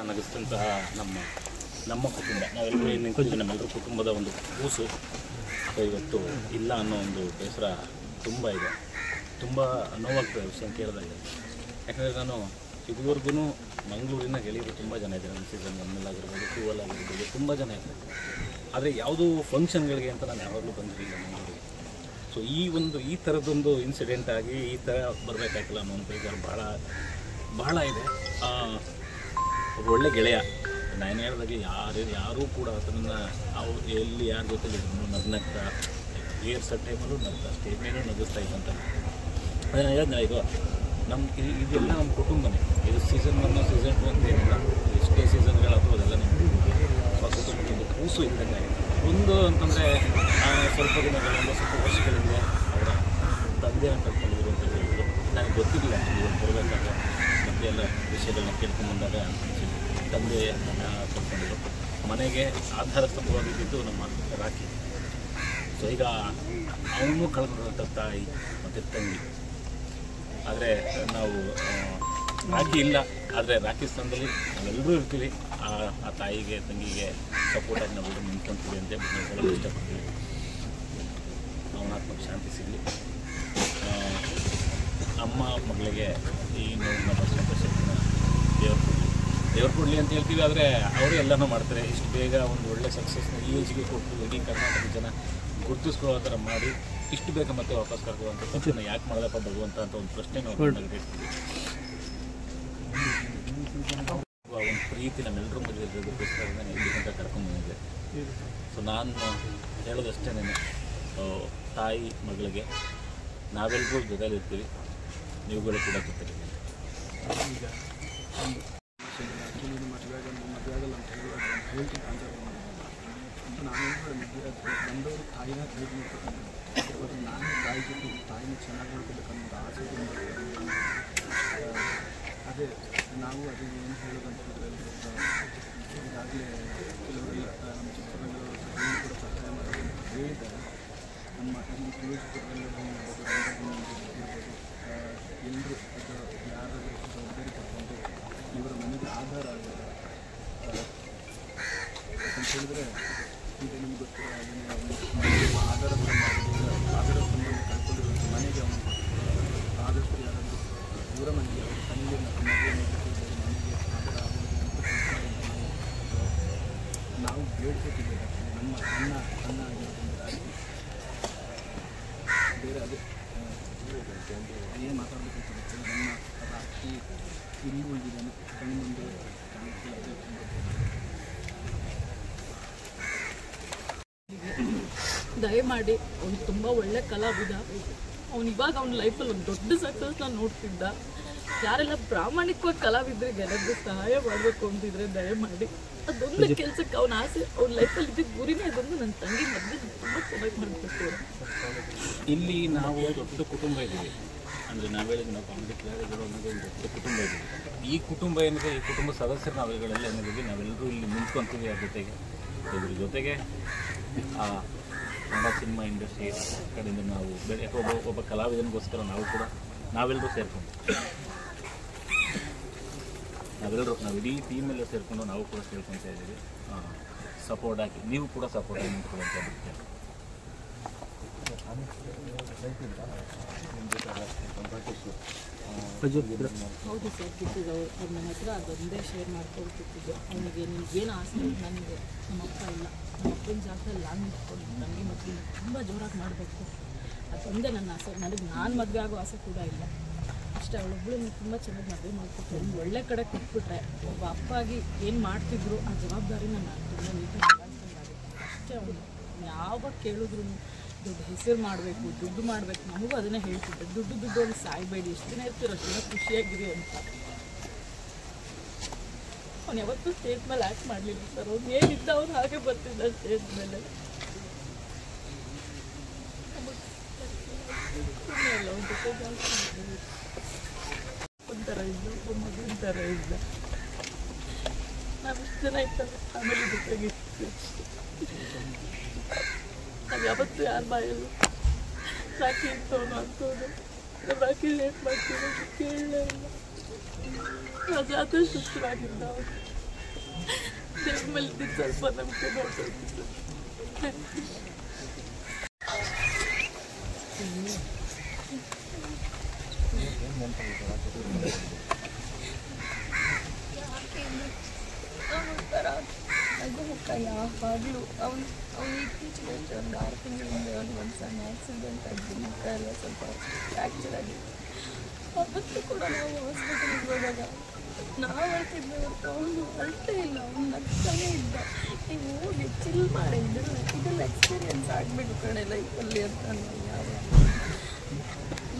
ನಗಿಸಿದಂತಹ ನಮ್ಮ ಕುಟುಂಬ ನಾವೆಲ್ಲರೂ ನಿಂತಿದ್ದು ನಮ್ಮೆಲ್ಲರ ಕುಟುಂಬದ ಒಂದು ಕೂಸು ಇವತ್ತು ಇಲ್ಲ ಅನ್ನೋ ಒಂದು ಬೇಸರ ತುಂಬ ಇದೆ. ತುಂಬ ನೋವಾಗ್ತದೆ ವಿಷಯ ಕೇಳಿದಾಗ. ಯಾಕಂದರೆ ನಾನು ಇದುವರೆಗೂ ಮಂಗಳೂರಿನ ಗೆಳೆಯರು ತುಂಬ ಜನ ಇದ್ದಾರೆ. ನನ್ನ ಸೀಸನ್ 1 ಆಗಿರ್ಬೋದು, 2 ಆಗಿರ್ಬೋದು, ತುಂಬ ಜನ ಇದ್ದಾರೆ. ಆದರೆ ಯಾವುದೂ ಫಂಕ್ಷನ್ಗಳಿಗೆ ಅಂತ ನಾನು ಯಾವಾಗಲೂ ಬಂದಿರಲಿಲ್ಲ ಮಂಗಳೂರಿಗೆ. ಸೊ ಈ ಥರದ್ದೊಂದು ಇನ್ಸಿಡೆಂಟ್ ಆಗಿ ಈ ಥರ ಬರಬೇಕಾಗಿಲ್ಲ ಅನ್ನೋ ಒಂದು ಬೇಜಾರು ಬಹಳ ಇದೆ. ಒಬ್ಬ ಒಳ್ಳೆ ಗೆಳೆಯ, ನಾನು ಹೇಳಿದಾಗೆ ಯಾರೂ ಕೂಡ ಅದನ್ನು ಅವ್ರು ಎಲ್ಲಿ ಯಾರ ಜೊತೆಲಿ ನಗ್ನಗ್ತಾ ಏರ್ಸೋ ಟೈಮಲ್ಲೂ ನಗ್ತಾ ಸ್ಟೇಜ್ ಮೇಲೂ ನಗಿಸ್ತಾ ಇದ್ದಂತ. ಅದೇ ನಾನು ಹೇಳಿದ್ನಲ್ಲ, ಇದು ಇದೆಲ್ಲ ನಮ್ಮ ಕುಟುಂಬನೇ. ಇದು ಸೀಸನ್ 1 ಸೀಸನ್ 2 ಅಂತ ಏನಿಲ್ಲ, ಎಷ್ಟೇ ಸೀಸನ್ಗಳಾದರೂ ಅದೆಲ್ಲ ನಮ್ಮ ಕುಟುಂಬದ ಕೂಸು ಇದ್ದಂಗೆ. ಒಂದು ಅಂತಂದರೆ ಸ್ವಲ್ಪ ದಿನಗಳಿಂದ ಸ್ವಲ್ಪ ವರ್ಷಗಳಿಂದ ಅವರ ತಂದೆಯನ್ನು ಕಳ್ಕೊಂಡಿದ್ರು ಅಂತ ಹೇಳಿದ್ರು. ನನಗೆ ಗೊತ್ತಿರಲಿಲ್ಲ ಇವತ್ತು ಬರಬೇಕಾದ್ರೆ ಮತ್ತೆ ಎಲ್ಲ ವಿಷಯಗಳನ್ನ ಕೇಳ್ಕೊಂಡು ಬಂದಾಗ ತಂದೆ ಕಳ್ಕೊಂಡಿದ್ರು. ಮನೆಗೆ ಆಧಾರ ಸ್ತಂಭವಾಗಿದ್ದು ನಮ್ಮ ರಾಖಿ. ಸೊ ಈಗ ಅವನು ಕಳ್ಕೊಂಡಿರುವಂಥ ತಾಯಿ ಮತ್ತು ತಂಗಿ. ಆದರೆ ನಾವು ರಾಖಿ ಇಲ್ಲ, ಆದರೆ ರಾಖಿ ಸ್ಥಾನದಲ್ಲಿ ನಾವೆಲ್ಲರೂ ಇರ್ತೀವಿ. ಆ ತಾಯಿಗೆ ತಂಗಿಗೆ ಸಪೋರ್ಟಾಗಿ ನಾವು ನಿಂತ್ಕೊತೀವಿ ಅಂತ ನಾವು ಹೇಳೋದು ಇಷ್ಟಪಡ್ತೀವಿ. ಅವನ ಆತ್ಮಕ್ಕೆ ಶಾಂತಿ ಸಿಗಲಿ. ಅಮ್ಮ ಮಗಳಿಗೆ ಈ ನೋವಿನ ಬರೆಸುವಂಥ ಶಕ್ತಿನ ದೇವ್ರು ಕೊಡಲಿ ಅಂತ ಹೇಳ್ತೀವಿ. ಆದರೆ ಅವರು ಎಲ್ಲನೂ ಮಾಡ್ತಾರೆ. ಇಷ್ಟು ಬೇಗ ಒಂದು ಒಳ್ಳೆ ಸಕ್ಸಸ್ನ ಈ ಏಜ್ಗೆ ಕೊಟ್ಟು ಇಡೀ ಕರ್ನಾಟಕದ ಜನ ಗುರುತಿಸ್ಕೊಳ್ಳೋ ಥರ ಮಾಡಿ ಇಷ್ಟು ಬೇಗ ಮತ್ತೆ ವಾಪಸ್ ಕರ್ಕೊಳ್ಳುವಂಥ ತಕ್ಷಣ ಯಾಕೆ ಮಾಡೋದಪ್ಪ ಭಗವಂತ ಅಂತ ಒಂದು ಪ್ರಶ್ನೆ ನಾವು ಹೇಳ್ತೀವಿ. ಒಂದು ಪ್ರೀತಿ ನಮ್ಮೆಲ್ಲರೂ ಮದುವೆ ಇರೋದಕ್ಕೋಸ್ಕರ ನಾನು ಇಲ್ಲಿ ತನಕ ಕರ್ಕೊಂಡ್ಬಂದಿದ್ದೆ. ಸೊ ನಾನು ಹೇಳೋದಷ್ಟೇ, ತಾಯಿ ಮಗಳಿಗೆ ನಾವೆಲ್ಲರೂ ಜೊತೆಲಿರ್ತೀವಿ, ನೀವುಗಳು ಕೂಡ ಜೊತೆಲಿ. ಮದುವೆಗಲ್ಲ ಅಂತ ಹೇಳ್ತೀನಿ ನಾನು ಬಂದವರು ತಾಯಿನ ಟ್ರೀಟ್ ಮಾಡ್ಬೇಕಂತ. ಇವತ್ತು ನಾನು ತಾಯಿ ಜೊತೆ ತಾಯಿನ ಚೆನ್ನಾಗಿ ನೋಡ್ಕೋಬೇಕನ್ನೋದು ಆಸೆ. ಅದೇ ನಾವು ಅದು ಏನು ಹೇಳೋದಂತ ಈಗಾಗಲೇ ಕೆಲವರೆಲ್ಲ ನಮ್ಮ ಚಿತ್ರರಂಗದವರು ಕೂಡ ಸಹಾಯ ಮಾಡೋದು ಹೇಳಿದ್ದಾರೆ. ನಮ್ಮ ಈ ಚಿತ್ರರಂಗದಲ್ಲಿ ಇರ್ಬೋದು, ಎಲ್ಲರೂ ಅದು ಯಾರಾದರೂ ಜವಾಬ್ದಾರಿ ತಗೊಂಡು ಇವರ ಮನೆಗೆ ಆಧಾರ ಆಗಿದೆ ಅಂತ ಹೇಳಿದರೆ, ಈಗ ನಿಮ್ಗೆ ಗೊತ್ತಿರೋ ಆಧಾರ ಸಂಬಂಧ ಕಳ್ಕೊಂಡಿರುವಂಥ ಮನೆಗೆ ಅವನು ಆದಷ್ಟು ಯಾರಾದರೂ ಇವರ ಮನೆಗೆ ಅವರ ತಂದೆಯನ್ನು ಮನೆಗೆ ಆಧಾರ ಆಗೋದು ಅಂತ ನಾವು ಬೇಡ್ಕೊತಿದ್ದೇವೆ. ನಮ್ಮ ಅನ್ನ ಆಗಿರೋದ್ರಿಂದ ಬೇರೆ ಅದೇ ಏನು ಮಾತಾಡಬೇಕು ಅಂತ ನಮ್ಮ ರಾತ್ರಿ ಇಲ್ಲಿ ಉಳಿದಿದ್ದಾನೆ ಕಣ್ಣು ಮುಂದೆ ಕಾಣಿಸ್ತಿಲ್ಲ. ದಯಮಾಡಿ ಅವನು ತುಂಬ ಒಳ್ಳೆ ಕಲಾವಿದ. ಅವ್ನು ಇವಾಗ ಅವ್ನ ಲೈಫಲ್ಲಿ ಒಂದು ದೊಡ್ಡ ಸಕ್ಸಸ್ನ ನೋಡ್ತಿದ್ದ. ಯಾರೆಲ್ಲ ಪ್ರಾಮಾಣಿಕವಾಗಿ ಕಲಾವಿದರಿಗೆ ಎಲ್ಲರಿಗೂ ಸಹಾಯ ಮಾಡಬೇಕು ಅಂತಿದ್ರೆ ದಯಮಾಡಿ ಅದೊಂದು ಕೆಲಸಕ್ಕೆ ಅವನ ಆಸೆ, ಅವ್ನ ಲೈಫಲ್ಲಿ ಇದ್ದಿದ್ದ ಗುರಿನೇ ಅದೊಂದು. ನನ್ನ ತಂಗಿ ಮದುವೆ ತುಂಬ ಚೆನ್ನಾಗಿ ಮಾಡಬೇಕು. ಇಲ್ಲಿ ನಾವು ದೊಡ್ಡ ಕುಟುಂಬ ಇದ್ದೀವಿ. ಅಂದರೆ ನಾವು ಹೇಳಿದ್ವಿ, ನಾವು ಕಾಮಿಡಿ ಕ್ಲಾರಿಗಳು ಅನ್ನೋದು ಒಂದು ದೊಡ್ಡ ಕುಟುಂಬ ಇದ್ದೀವಿ. ಈ ಕುಟುಂಬ ಏನಿದೆ, ಈ ಕುಟುಂಬ ಸದಸ್ಯರು ನಾವುಗಳೆಲ್ಲ ಏನಿದ್ದೀವಿ, ನಾವೆಲ್ಲರೂ ಇಲ್ಲಿ ನಿಂತ್ಕೊತೀವಿ. ಅದ್ರ ಇದ್ರ ಜೊತೆಗೆ ಕನ್ನಡ ಸಿನಿಮಾ ಇಂಡಸ್ಟ್ರಿ ಕಡೆಯಿಂದ ನಾವು ಒಬ್ಬ ಕಲಾವಿದನಿಗೋಸ್ಕರ ನಾವೆಲ್ಲರೂ ಸೇರಿಕೊಂಡು ನಾವು ಇಡೀ ಟೀಮೆಲ್ಲ ಸೇರಿಕೊಂಡು ನಾವು ಕೂಡ ಸೇರ್ಕೊತಾ ಇದ್ದೀವಿ. ಸಪೋರ್ಟ್ ಹಾಕಿ ನೀವು ಕೂಡ ಸಪೋರ್ಟ್ ಆಗಿ ನಿಂತ್ಕೊಳ್ಳುವಂಥ ಅಭಿಪ್ರಾಯ. ಹೌದು ಸರ್, ಕಿತ್ತಿದ್ದು ಅವ್ರ ನನ್ನ ಹತ್ರ ಅದೊಂದೇ ಶೇರ್ ಮಾಡ್ಕೊಳ್ತಿದ್ದು. ಅವನಿಗೆ ನಿಮ್ಗೇನು ಆಸೆ, ನನಗೆ ನಮ್ಮಪ್ಪ ಇಲ್ಲ, ನಮ್ಮಪ್ಪನ ಜಾಗದಲ್ಲಿ ನಾನು ನಿಂತ್ಕೊಂಡು ತಂಗಿ ಮಕ್ಕಳು ತುಂಬ ಜೋರಾಗಿ ಮಾಡಬೇಕು, ಅದೊಂದೇ ನನ್ನ ಆಸೆ. ನಾನು ಮದುವೆ ಆಗೋ ಆಸೆ ಕೂಡ ಇಲ್ಲ. ಅಷ್ಟೇ, ಅವಳೊಬ್ಬಳು ತುಂಬ ಚೆನ್ನಾಗಿ ಮದುವೆ ಮಾಡ್ಕೊಟ್ಟು ಒಂದು ಒಳ್ಳೆ ಕಡೆ ಕೊಟ್ಬಿಟ್ರೆ ಒಬ್ಬ ಅಪ್ಪ ಆಗಿ ಏನು ಮಾಡ್ತಿದ್ರು ಆ ಜವಾಬ್ದಾರಿನ ನಾನು ತುಂಬ ನೀಟಾಗಿ ನಿಭಾಯಿಸ್ಕೊಂಡಾಗುತ್ತೆ. ಅಷ್ಟೇ. ಅವನು ಯಾವಾಗ ಕೇಳಿದ್ರು ದುಡ್ಡು ಹೆಸರು ಮಾಡಬೇಕು, ದುಡ್ಡು ಮಾಡಬೇಕು, ನಮಗೂ ಅದನ್ನೇ ಹೇಳ್ತಿದ್ದೆ, ದುಡ್ಡು ಅಲ್ಲಿ ಸಾಯ್ಬೇಡಿ, ಎಷ್ಟು ದಿನ ಇರ್ತೀರೋ ಅಷ್ಟು ದಿನ ಖುಷಿಯಾಗಿರಿ ಅಂತ. ಅವ್ನು ಯಾವತ್ತೂ ಸ್ಟೇಜ್ ಮೇಲೆ ಆ್ಯಕ್ಟ್ ಮಾಡಲಿಲ್ಲ ಸರ್. ಅವ್ನು ಏನಿದ್ದ ಅವ್ನು ಹಾಗೆ ಬರ್ತಿದ್ದ ಸ್ಟೇಜ್ ಮೇಲೆ. ಒಂಥರ ಇದ್ದ, ಮಗುವಿನ ಥರ ಇದ್ದ. ನಾವು ಇಷ್ಟು ಜನ ಇರ್ತಾರೆ ಆಮೇಲೆ ಜೊತೆಗಿರ್ತೀವಿ. ನಾವು ಯಾವತ್ತೂ ಯಾರು ಬಾಯಲ್ಲ ರಾಖಿ ಇರ್ತವನು ಅಂತವನು ನಮ್ಮ ರಾಖಿ ಲೇಟ್ ಮಾಡ್ತೀವಿ ಕೇಳಲೇ ಇಲ್ಲ. ರಾಜ ಆದಷ್ಟು ಸುಸ್ಥರಾಗಿದ್ದ ಅವನು. ನಿಮ್ಮಲ್ಲಿ ಸ್ವಲ್ಪ ನಂಬಿಕೆ ನೋಡ್ಬೇಕು. ಅದು ಮುಖ ಯಾವಾಗಲೂ ಅವನು ಇತ್ತೀಚೆಗೆ ಒಂದು 6 ತಿಂಗಳಿಂದ ಒಂದು ಸಣ್ಣ ಆಕ್ಸಿಡೆಂಟ್ ಆಗಿ ಮುಖ ಎಲ್ಲ ಸ್ವಲ್ಪ ಫ್ರ್ಯಾಕ್ಚರ್ ಆಗಿದೆ. ಅವತ್ತು ಕೂಡ ನಾವು ಹಾಸ್ಪಿಟಲ್ಗೆ ಹೋದಾಗ ನಾವು ಅಳ್ತಿದ್ವಿ ಹೊರತು ಅವನು ಅಳ್ತೇ ಇಲ್ಲ, ಅವನು ನಗ್ತಾನೇ ಇದ್ದ. ನೀವು ಹೋಗಿ ಚಿಲ್ ಮಾಡಿ, ಇದೆಲ್ಲ ಎಕ್ಸ್ಪೀರಿಯನ್ಸ್ ಆಗಬೇಕು ಕಣೆ ಲೈಫಲ್ಲಿ ಅಂತ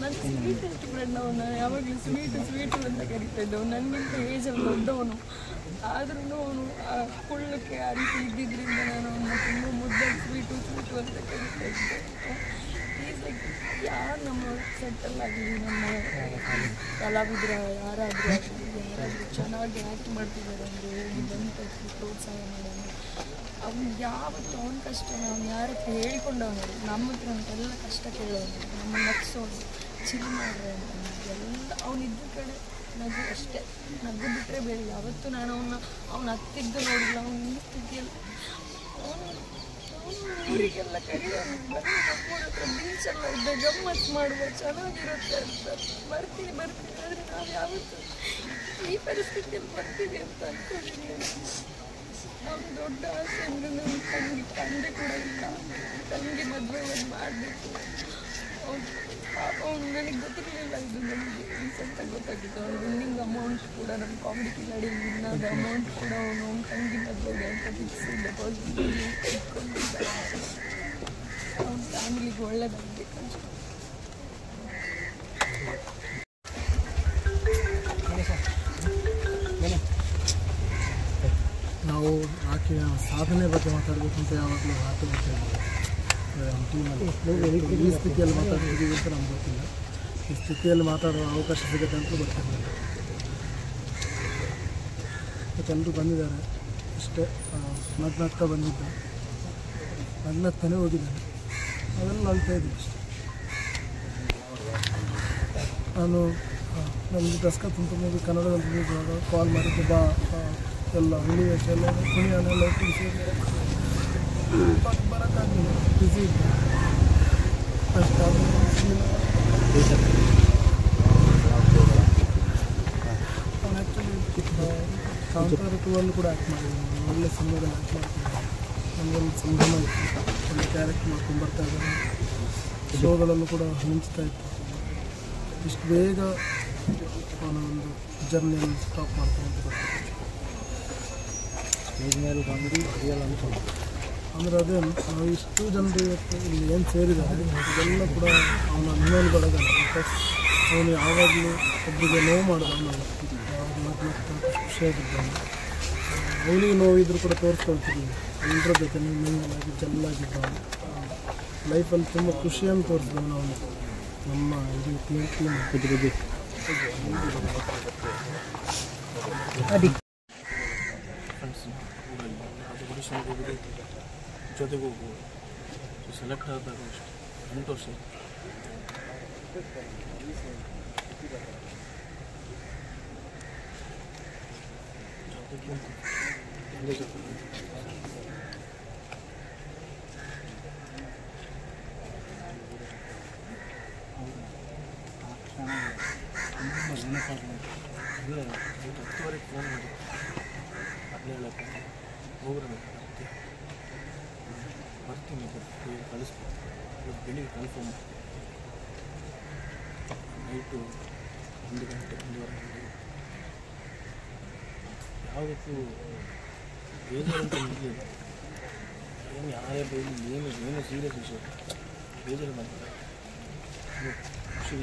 ನಾನು ಸ್ವೀಟ್ ಎಷ್ಟು ಫ್ರೆಂಡ್ ಅವನು ಯಾವಾಗಲೂ ಸ್ವೀಟು ಅಂತ ಕರಿತಾ ಇದ್ದವು. ನನಗಿಂತ ಏಜಲ್ಲಿ ದೊಡ್ಡವನು, ಆದ್ರೂ ಅವನು ಕುಳ್ಳಕ್ಕೆ ಆ ರೀತಿ ಇದ್ದಿದ್ದರಿಂದ ನಾನು ಅವನ್ನ ತುಂಬ ಮುದ್ದಾಗಿ ಸ್ವೀಟು ಅಂತ ಕರಿತಾ ಇದ್ದೆ. ಈಸ್ ಲೈಕ್ ಯಾರು ನಮ್ಮ ಸೆಟ್ಟಲ್ ಆಗಲಿ, ನಮ್ಮ ಕಲಾವಿದ್ರ ಯಾರಾದರೂ ಚೆನ್ನಾಗಿ ಆ್ಯಕ್ಟ್ ಮಾಡ್ತಿದ್ದಾರೆ ಅಂದರೆ ಹೋಗಿ ಬಂದು ಪ್ರೋತ್ಸಾಹ ಮಾಡೋದು. ಅವ್ನು ಯಾವತ್ತು ಅವನ ಕಷ್ಟ ಅವ್ನು ಯಾರ ಹತ್ರ ಹೇಳಿಕೊಂಡವನು, ನಮ್ಮ ಹತ್ರ ಅಂತೆಲ್ಲ ಕಷ್ಟ ಕೇಳೋನು, ನಮ್ಮ ನಗ್ಸೋನು, ಚಿಲ್ ಮಾಡ್ರೆ ಅಂತ ಎಲ್ಲ ಅವನಿದ್ದ ಕಡೆ ನಗು ಅಷ್ಟೇ. ನಗು ಬಿಟ್ಟರೆ ಬೇರೆ ಯಾವತ್ತೂ ನಾನು ಅವನ ಹತ್ತಿದ್ದು ನೋಡಿಲ್ಲ. ಅವನ ಈ ಸ್ಥಿತಿಯಲ್ಲಿ ಅವನು ಊರಿಗೆಲ್ಲ ಕರೆಯೋನು, ಬರೀ ನಮ್ಮೂರ ಹತ್ರ ಬೀಚೆಲ್ಲ ಇದ್ದ ಗಮ್ಮತ್ತು ಮಾಡುವ ಚೆನ್ನಾಗಿರುತ್ತೆ ಅಂತ ಬರ್ತೀವಿ. ಆದರೆ ನಾವು ಯಾವತ್ತೂ ಈ ಪರಿಸ್ಥಿತಿಯಲ್ಲಿ ಬರ್ತೀವಿ ಅಂತ ಅಂದ್ಕೊಂಡಿದ್ದೀನಿ. ಅವ್ನು ದೊಡ್ಡ ಆಸೆ ಅಂದರೆ ನನ್ನ ತಂದೆ ಕೂಡ ಇಲ್ಲ, ತಂಗಿ ಮದುವೆ ಒಂದು ಮಾಡಬೇಕು. ಅವ್ನು ನನಗೆ ಗೊತ್ತಿರಲಿಲ್ಲ, ಇದು ನನಗೆ ರೀಸೆಂಟಾಗಿ ಗೊತ್ತಾಗಿತ್ತು. ಅವ್ನು ವಿನ್ನಿಂಗ್ ಅಮೌಂಟ್ ಕೂಡ ನಮ್ಮ ಕಾಮಿಡಿ ಕಿಲಾಡಿ ವಿನ್ನಾದ ಅಮೌಂಟ್ ಕೂಡ ಅವನು ತಂಗಿ ಮದುವೆಗೆ ಅಂತ ಫಿಕ್ಸ್ ಡೆಪಾಸಿಟ್ ಇಟ್ಕೊಂಡಿದ್ದಾರೆ. ಅವ್ನ ಫ್ಯಾಮಿಲಿಗೆ ಒಳ್ಳೇದಾಗಬೇಕಂತ. ನಾವು ಆಕೆಯ ಸಾಧನೆ ಬಗ್ಗೆ ಮಾತಾಡಬೇಕು ಅಂತ ಯಾವಾಗಲೂ ಮಾತಾಡ್ತಾ ಇದ್ದೀವಿ. ಟೀಮಲ್ಲಿ ಈ ಸ್ಥಿತಿಯಲ್ಲಿ ಮಾತಾಡ್ತಿದ್ದೀವಿ ಅಂತ ನಮ್ಗೆ ಗೊತ್ತಿಲ್ಲ. ಈ ಸ್ಥಿತಿಯಲ್ಲಿ ಮಾತಾಡುವ ಅವಕಾಶ ಸಿಗುತ್ತೆ ಅಂತ ಗೊತ್ತಿರಲಿಲ್ಲ. ಎಲ್ಲರೂ ಬಂದಿದ್ದಾರೆ ಅಷ್ಟೇ. ನಗ್ನಗ್ತಾ ಬಂದಿದ್ದ, ನಗ್ನಗ್ತಾನೆ ಹೋಗಿದ್ದಾನೆ. ಅದೆಲ್ಲ ಅಳ್ತಾ ಇದ್ದೀವಿ ಅಷ್ಟೇ. ನಾನು ನಮ್ಮದು ದಸ್ಕತ್ ಅಂತ ಮೂವಿ ಕನ್ನಡದಲ್ಲಿ ರಿಲೀಸ್ ಮಾಡುವಾಗ ಕಾಲ್ ಮಾಡಿದ್ದು, ಬಾ ಎಲ್ಲ ಕುಣಿಯನ್ನೆಲ್ಲ ತಿಳಿಸಿ ಬರೋಕ್ಕಾಗಲಿಲ್ಲ, ಬ್ಯುಸಿ ಇದ್ದೆ ಅಷ್ಟು. ಅವನು ಆ್ಯಕ್ಚುಲಿ ಕಾಂತಾರ 2 ಕೂಡ ಆ್ಯಕ್ಟ್ ಮಾಡಿದ್ದಾನೆ. ಒಳ್ಳೆ ಸಿನಿಮಾದಲ್ಲಿ ಆ್ಯಕ್ಟ್ ಮಾಡ್ತಿದ್ದಾನೆ. ನಮಗೊಂದು ಸಂಭ್ರಮ ಇತ್ತು, ಒಳ್ಳೆ ಕ್ಯಾರೆಕ್ಟ್ ಮಾಡ್ಕೊಂಡು ಬರ್ತಾ ಇದ್ದಾನೆ. ಶೋಗಳಲ್ಲೂ ಕೂಡ ಮಿಂಚ್ತಾ ಇತ್ತು. ಇಷ್ಟು ಬೇಗ ಅವನ ಒಂದು ಜರ್ನಿಯನ್ನು ಸ್ಟಾಪ್ ಮಾಡ್ತಾನೆ ಅಂತ ಗೊತ್ತಿತ್ತು. ಮೇಲೆ ಕಾಮಿಡಿ ರಿಯಲ್ ಅನ್ಕೊಂಡು ಅಂದರೆ ಅದೇ ನಾವು ಇಷ್ಟು ಜನರು ಇವತ್ತು ಇಲ್ಲಿ ಏನು ಸೇರಿದ್ದಾರೆ ಇದೆಲ್ಲ ಕೂಡ ಅವನ ಅಭಿಮಾನಿಗಳಾಗಲ್ಲ. ಬಿಕಾಸ್ ಅವನು ಯಾವಾಗಲೂ ಒಬ್ಬರಿಗೆ ನೋವು ಮಾಡಿದವನು, ಯಾವಾಗ ನಗ್ನಗ್ತಾ ಖುಷಿಯಾಗಿದ್ದಾನೆ. ಅವನಿಗೆ ನೋವಿದ್ರೂ ಕೂಡ ತೋರಿಸ್ಕೊಳ್ತಿದ್ದೀವಿ ಎಲ್ಲರ ಜೊತೆ ಮಿಂಗಲಾಗಿ ಜಲ್ಲಾಗಿದ್ದಾನೆ. ಲೈಫಲ್ಲಿ ತುಂಬ ಖುಷಿಯನ್ನು ತೋರಿಸಿದವನು ಅವನು. ನಮ್ಮ ಇಡೀ ಟೀಮ್ ಫ್ರೆಂಡ್ಸ್ ಅದು ಆಡಿಷನ್ಗೆ ಹೋಗೋದು, ಜೊತೆಗೆ ಹೋಗ್ಬೋದು. ಸೆಲೆಕ್ಟ್ ಆದಾಗ ಅಷ್ಟೇ 8 ವರ್ಷ ಜೊತೆಗೆ ಎಲ್ಲೇ ಜೊತೆ ಇಲ್ಲ 10:30 ಫೋನ್ ಮಾಡಿ ಅದೇ ಹೇಳಕ್ಕೆ ಹೋಗ್ರೆ ಬರ್ತೀನಿ ಕಳಿಸ್ತೀನಿ. ಇವತ್ತು ಬೆಳಿಗ್ಗೆ ಕನ್ಫರ್ಮ್ ನೈಟು 1 ಗಂಟೆ 1:30 ಗಂಟೆ. ಯಾವುದಕ್ಕೂ ಬೇಜಾರು ಅಂತ ನಿಲ್ಲಿಲ್ಲ. ಏನು ಯಾರೇ ಬೈಲಿ ಏನು ಸೀರಿಯಸ್ ವಿಷಯ ಬೇಜಾರು ಮಾಡ್ತಾರೆ. ಖುಷಿ